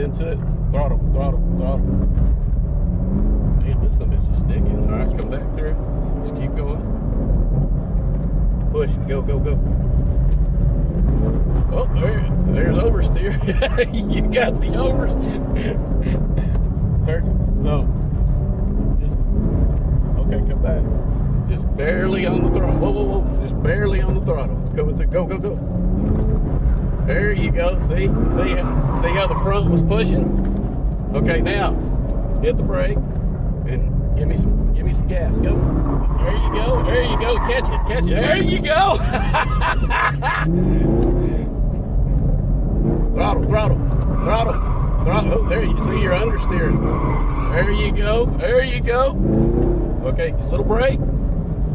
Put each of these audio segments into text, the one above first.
into it. Throttle. Damn, this bitch is sticking. All right, come back through. Just keep going. Push. Go. Oh, there's oversteer. You got the oversteer. Turkey. So, just, okay, come back. Just barely on the throttle. Whoa. Just barely on the throttle. Go. There you go. See how the front was pushing? Okay, now hit the brake and give me some gas. Go. There you go. Catch it. There you go. Throttle. Oh, there you see you're understeering. There you go. Okay, little brake.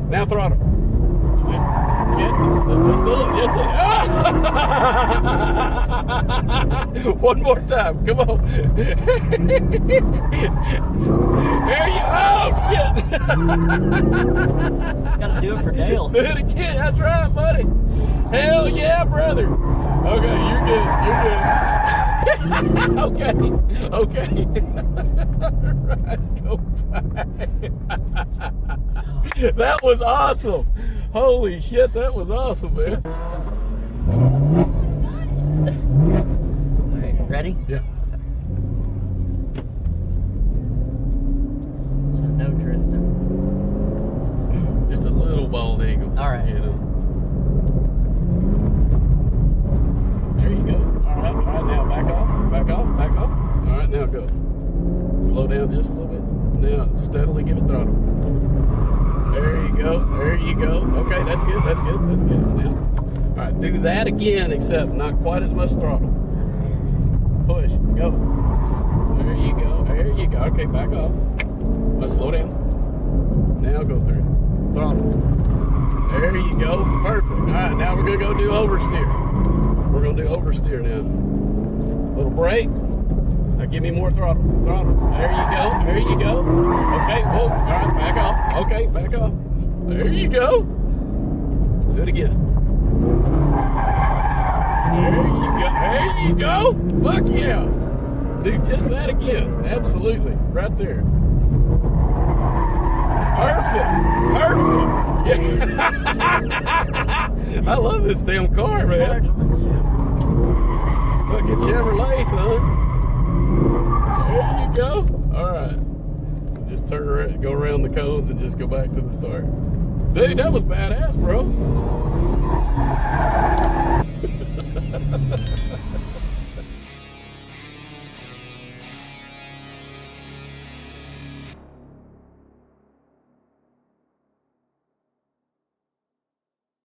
Now throttle. Just a little. One more time. Come on. There you go. Oh, shit. Gotta do it for Dale. Do it again. That's right, buddy. Hell yeah, brother. Okay, you're good. Okay. Alright, go back. That was awesome. Holy shit, that was awesome, man. Alright, ready? Yeah. So no drifting. Just a little bald eagle. Alright. You know. There you go. Alright, now back off. Alright, now go. Slow down just a little bit. Now steadily give it throttle. There you go. Okay, that's good. Now, all right, do that again, except not quite as much throttle. Push, go. There you go. Okay, back off. Let's slow down. Now go through. Throttle. There you go. Perfect. All right, now we're gonna go do oversteer. We're gonna do oversteer now. Little brake. Now give me more throttle. There you go. Okay, whoa. All right, back off. Okay, back off. There you go. Do it again. There you go. Fuck yeah. Do just that again. Absolutely. Right there. Perfect. Yeah. I love this damn car, man. Fucking Chevrolet, son. There you go. All right. So just turn around, go around the cones, and just go back to the start. Dude, that was badass, bro.